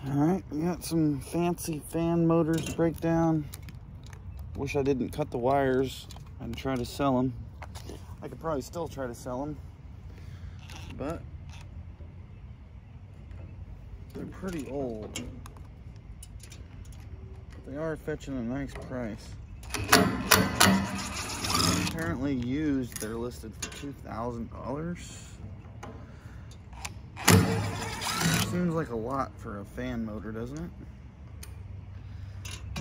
Alright, we got some fancy fan motors to break down. Wish I didn't cut the wires and try to sell them. I could probably still try to sell them, but they're pretty old. But they are fetching a nice price. Apparently used, they're listed for $2,000. Seems like a lot for a fan motor, doesn't it?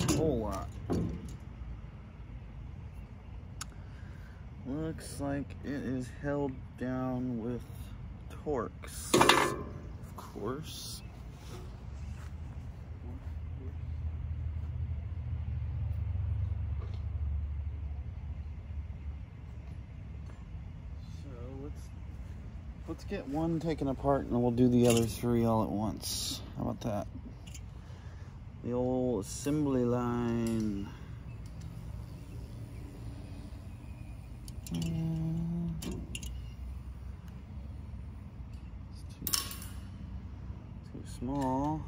A whole lot. Looks like it is held down with Torx, of course. So let's get one taken apart and we'll do the other three all at once. How about that? The old assembly line. It's too small.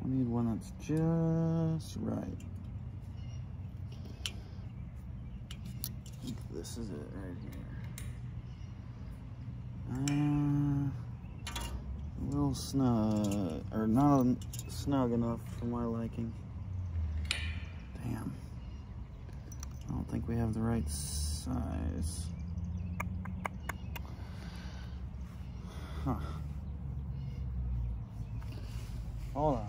We need one that's just right. I think this is it right here. A little snug, or not snug enough for my liking. Damn. I don't think we have the right size. Huh. Hold on.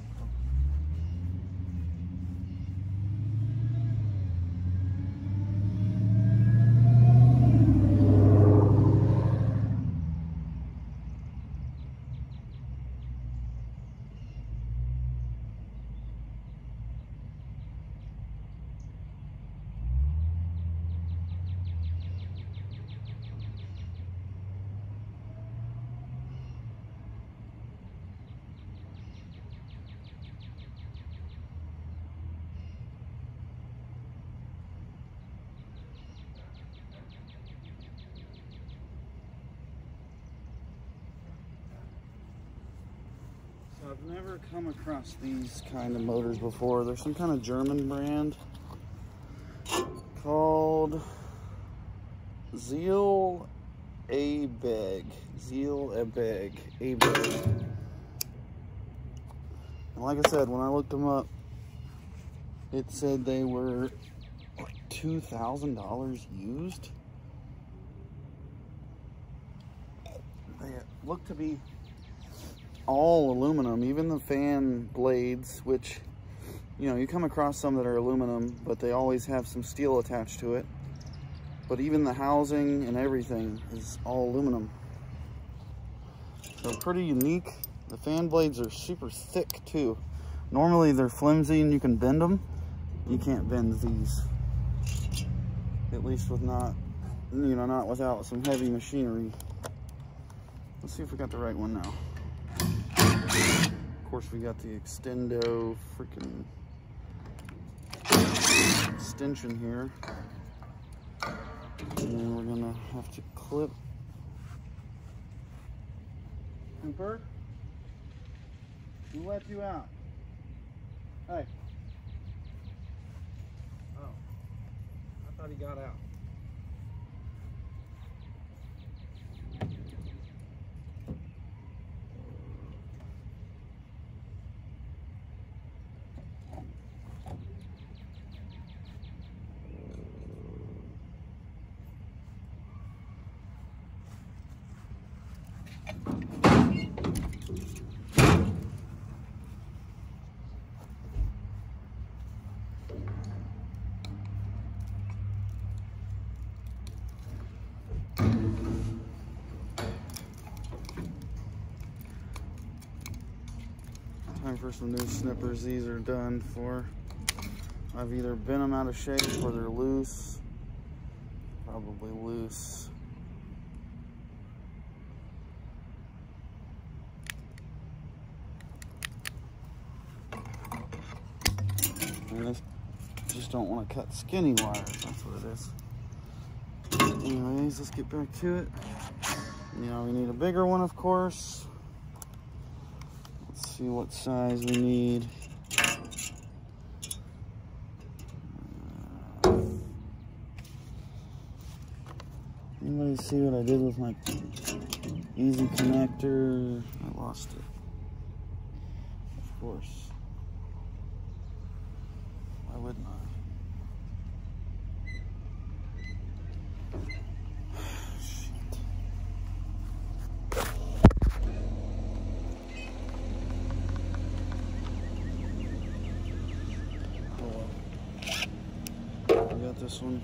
I've never come across these kind of motors before. There's some kind of German brand called Zeil Abeg. And like I said, when I looked them up, it said they were $2,000 used. They look to be all aluminum, even the fan blades, which, you know, you come across some that are aluminum, but they always have some steel attached to it. But even the housing and everything is all aluminum. So pretty unique. The fan blades are super thick too. Normally they're flimsy and you can bend them. You can't bend these. At least with not without some heavy machinery. Let's see if we got the right one now. Of course, we got the Extendo freaking extension here. And then we're gonna have to clip. Cooper, who let you out? Hey. Oh, I thought he got out. Time for some new snippers. These are done for. I've either bent them out of shape or they're loose. Probably loose. And I just don't want to cut skinny wires. That's what it is. Anyways, let's get back to it. You know, we need a bigger one, of course. Let's see what size we need. Anybody see what I did with my easy connector? I lost it. Of course. Why wouldn't I? I got this one.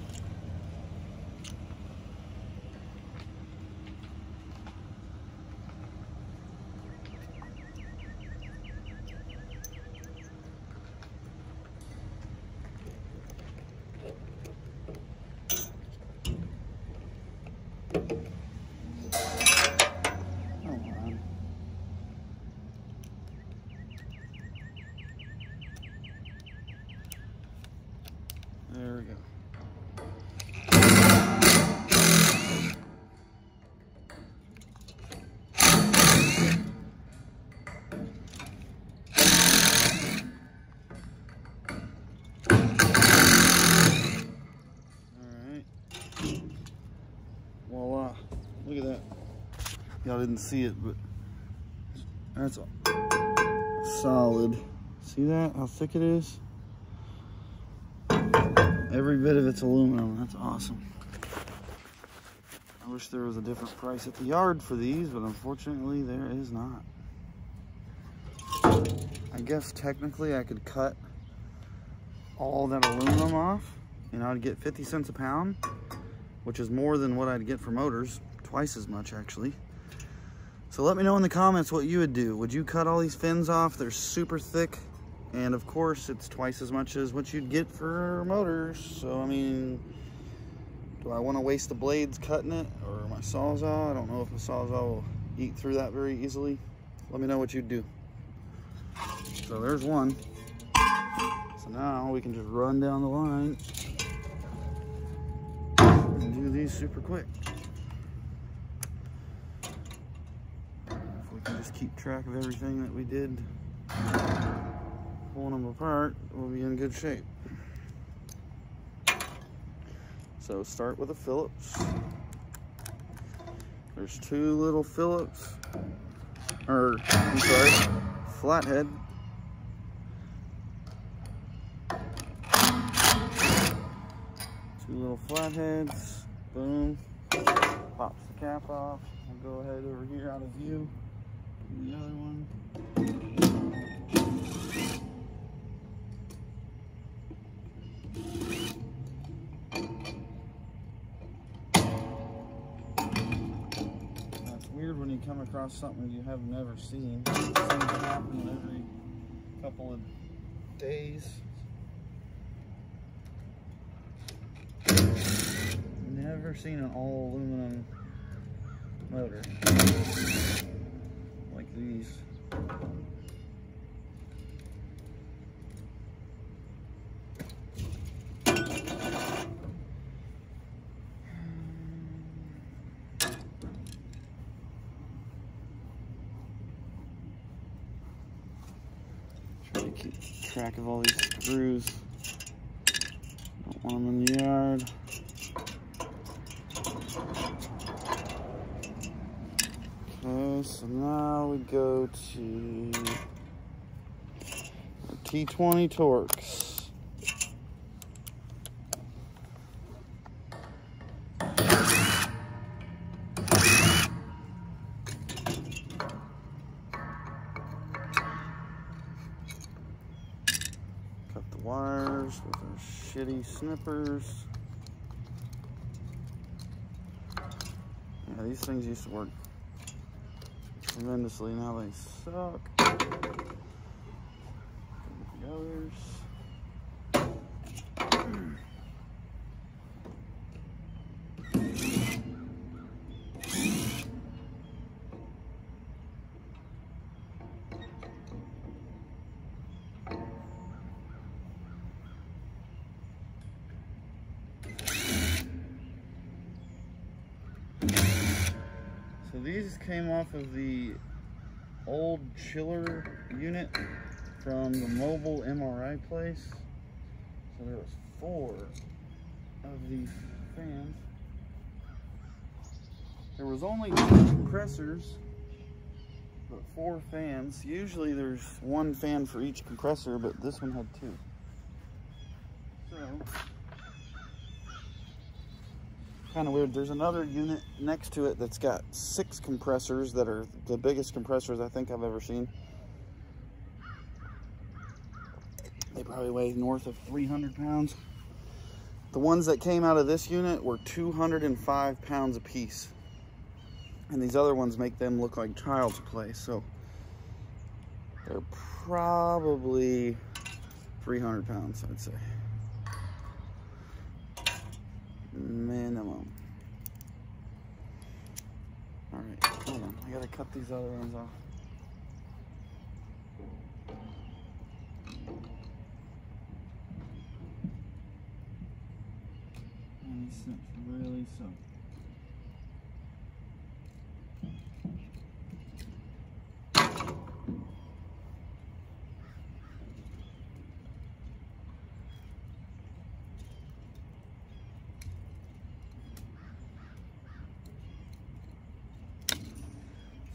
There we go. Alright. Voila. Look at that. Y'all didn't see it, but that's solid. See that? How thick it is? Every bit of it's aluminum. That's awesome. I wish there was a different price at the yard for these, but unfortunately there is not. I guess technically I could cut all that aluminum off and I'd get 50 cents a pound, which is more than what I'd get for motors, twice as much actually. So let me know in the comments what you would do. Would you cut all these fins off? They're super thick. And of course, it's twice as much as what you'd get for motors. So, I mean, do I want to waste the blades cutting it or my Sawzall? I don't know if my Sawzall will eat through that very easily. Let me know what you'd do. So there's one. So now we can just run down the line and do these super quick. If we can just keep track of everything that we did pulling them apart, we'll be in good shape. So start with a Phillips. There's two little Phillips, or I'm sorry, flathead. Two little flatheads. Boom. Pops the cap off. I'll go ahead over here out of view. The other one. Weird when you come across something you have never seen. It seems to happen every couple of days. Never seen an all aluminum motor like these. Keep track of all these screws. Don't want them in the yard. Okay, so now we go to T20 Torx. Cut the wires with our shitty snippers. Yeah, these things used to work tremendously. Now they suck. The others. So these came off of the old chiller unit from the mobile MRI place. So there was 4 of these fans. There was only 2 compressors, but 4 fans. Usually there's 1 fan for each compressor, but this one had 2. So, kind of weird. There's another unit next to it that's got 6 compressors that are the biggest compressors I think I've ever seen. They probably weigh north of 300 pounds. The ones that came out of this unit were 205 pounds apiece. And these other ones make them look like child's play. So they're probably 300 pounds, I'd say. Minimum. All right, hold on. I gotta cut these other ones off. And this snip's really soaked.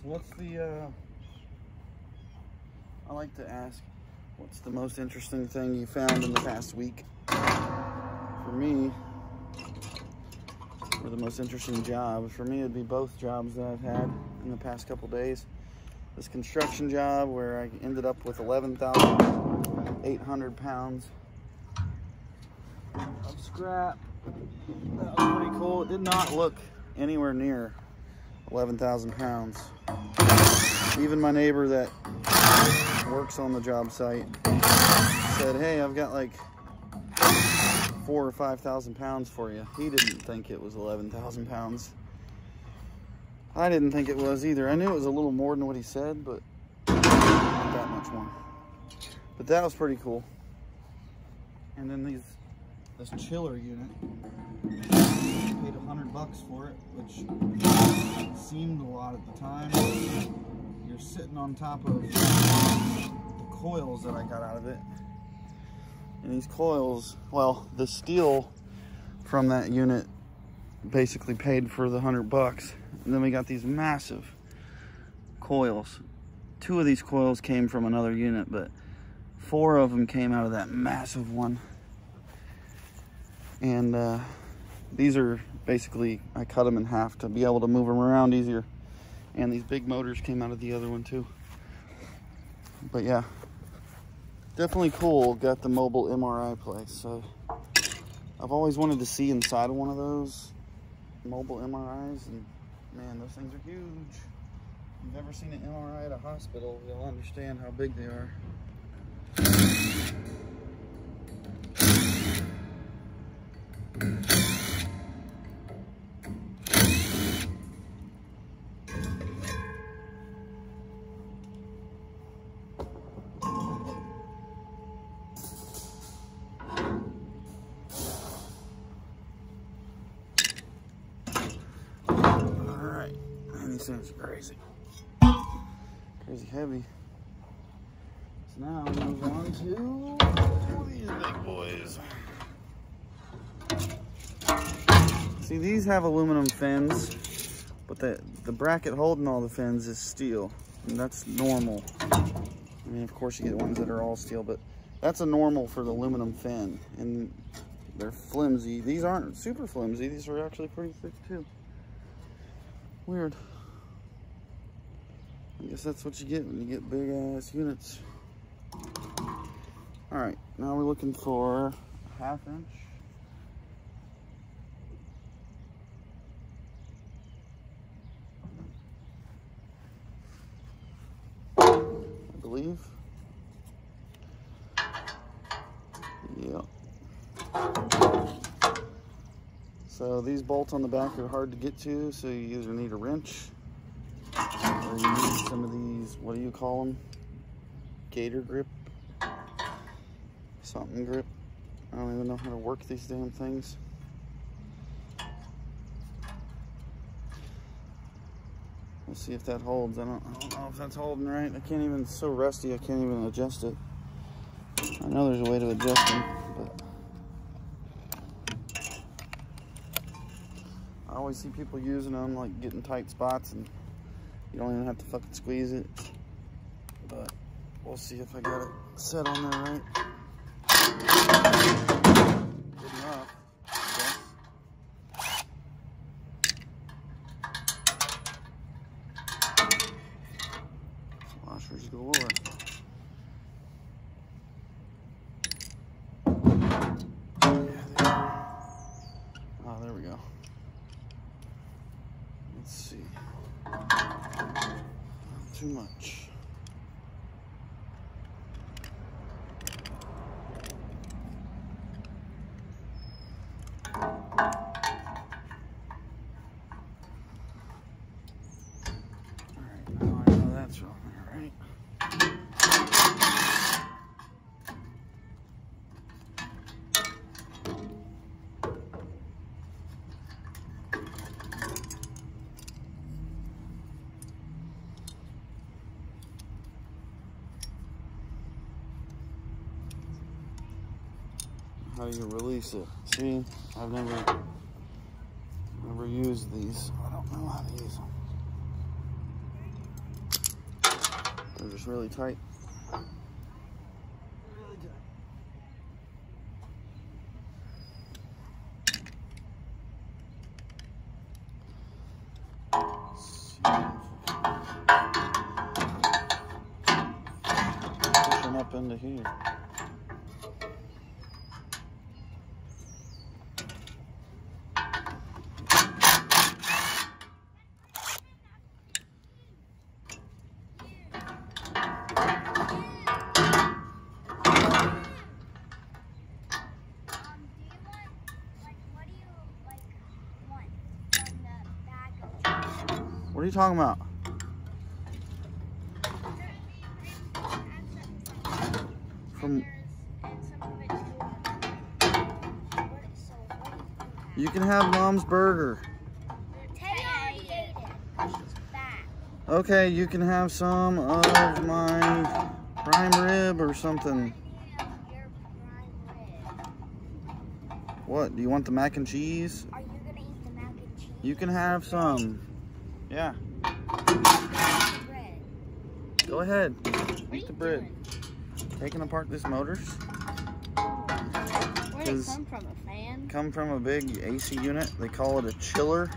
So what's the, I like to ask, what's the most interesting thing you found in the past week? For me, or the most interesting job, for me it'd be both jobs that I've had in the past couple days. This construction job where I ended up with 11,800 pounds of scrap. That was pretty cool. It did not look anywhere near 11,000 pounds. Even my neighbor that works on the job site said, hey, I've got like 4,000 or 5,000 pounds for you. He didn't think it was 11,000 pounds. I didn't think it was either. I knew it was a little more than what he said, but not that much more. But that was pretty cool. And then this chiller unit, paid $100 for it, which seemed a lot at the time. You're sitting on top of the coils that I got out of it. And these coils, well, the steel from that unit basically paid for the $100. And then we got these massive coils. 2 of these coils came from another unit, but 4 of them came out of that massive one. And these are basically, I cut them in half to be able to move them around easier. And these big motors came out of the other one too. But yeah, definitely cool. Got the mobile MRI place. So I've always wanted to see inside of one of those mobile MRIs, and man, those things are huge. If you've ever seen an MRI at a hospital, you'll understand how big they are. These things are crazy. Crazy heavy. So now we move on to these big boys. See, these have aluminum fins, but the bracket holding all the fins is steel. And that's normal. I mean, of course you get ones that are all steel, but that's a normal for the aluminum fin. And they're flimsy. These aren't super flimsy. These are actually pretty thick too. Weird. I guess that's what you get when you get big ass units. All right, now we're looking for a 1/2 inch. I believe. Yep. So these bolts on the back are hard to get to, so you either need a wrench or you need some of these, what do you call them? Gator grip? Something grip. I don't even know how to work these damn things. We'll see if that holds. I don't know if that's holding right. I can't even, it's so rusty I can't even adjust it. I know there's a way to adjust them, but I always see people using them, like getting tight spots, and you don't even have to fucking squeeze it. But we'll see if I got it set on there right. Good enough, I guess. Washers galore. Oh, there we go. Let's see. Not too much. Alright, now I know that's on there, right? How do you release it? See, I've never used these. I don't know how to use them. They're just really tight. Really tight. Push them up into here. What are you talking about? You can have Mom's Burger. Okay, you can have some of my prime rib or something. What? Do you want the mac and cheese? Are you gonna eat the mac and cheese? You can have some. Yeah. Go ahead. Eat the bread. Taking apart this motors. Where did it come from? A fan? Come from a big AC unit. They call it a chiller.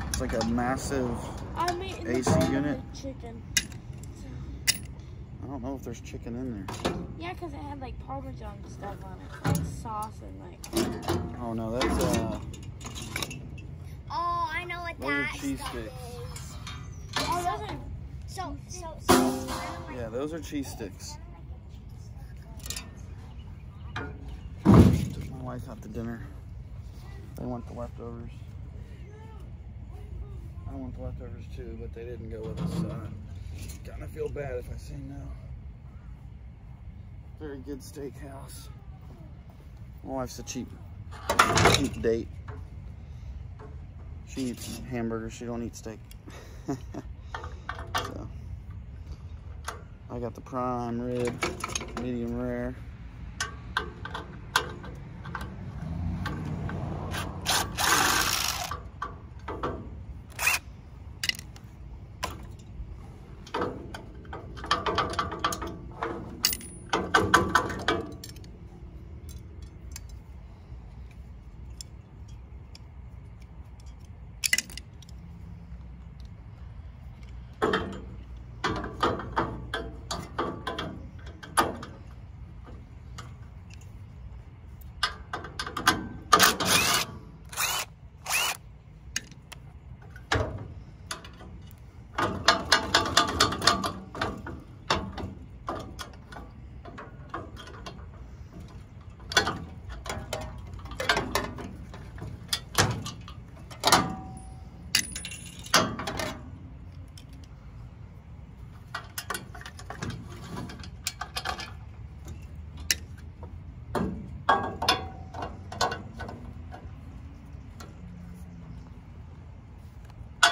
It's like a massive AC unit. Chicken. I don't know if there's chicken in there. Yeah, because it had like Parmesan stuff on it, like sauce and like. Oh no, that's Oh, I know what those that are cheese stuff sticks. is. Oh, those are. So it's kind of like. Yeah, those are cheese sticks. Took my wife out to dinner. They want the leftovers. I want the leftovers too, but they didn't go with us, so I kind of feel bad if I say no. Very good steakhouse. My wife's a cheap date. She eats hamburgers, she don't eat steak. So, I got the prime rib, medium rare.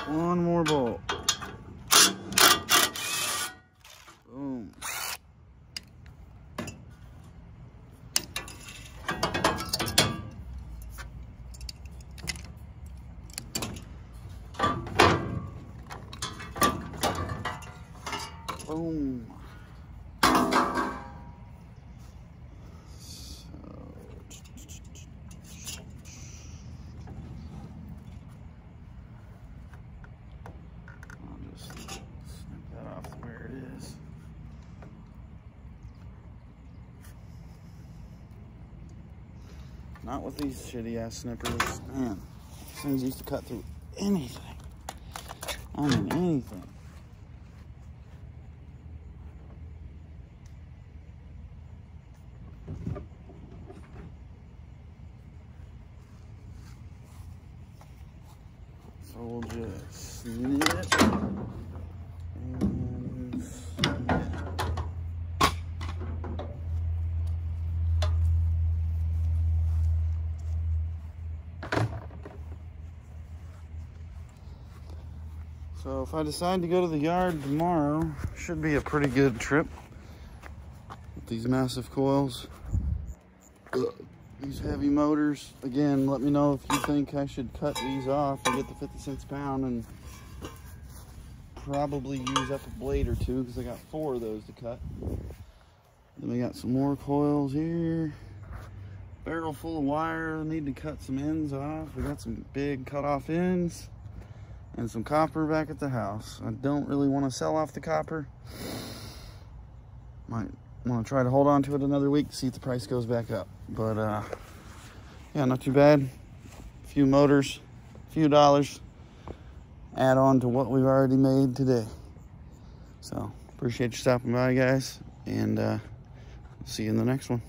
One more bolt. Boom. Boom. Not with these shitty ass snippers. Man, these things used to cut through anything. I mean, anything. So we'll just snip and snip. So if I decide to go to the yard tomorrow, should be a pretty good trip with these massive coils. These heavy motors. Again, let me know if you think I should cut these off and get the 50 cents a pound and probably use up a blade or two because I got 4 of those to cut. Then we got some more coils here. Barrel full of wire. Need to cut some ends off. We got some big cut off ends. And some copper back at the house. I don't really want to sell off the copper. Might want to try to hold on to it another week to see if the price goes back up. But yeah, not too bad. A few motors, a few dollars. Add on to what we've already made today. So appreciate you stopping by, guys. And see you in the next one.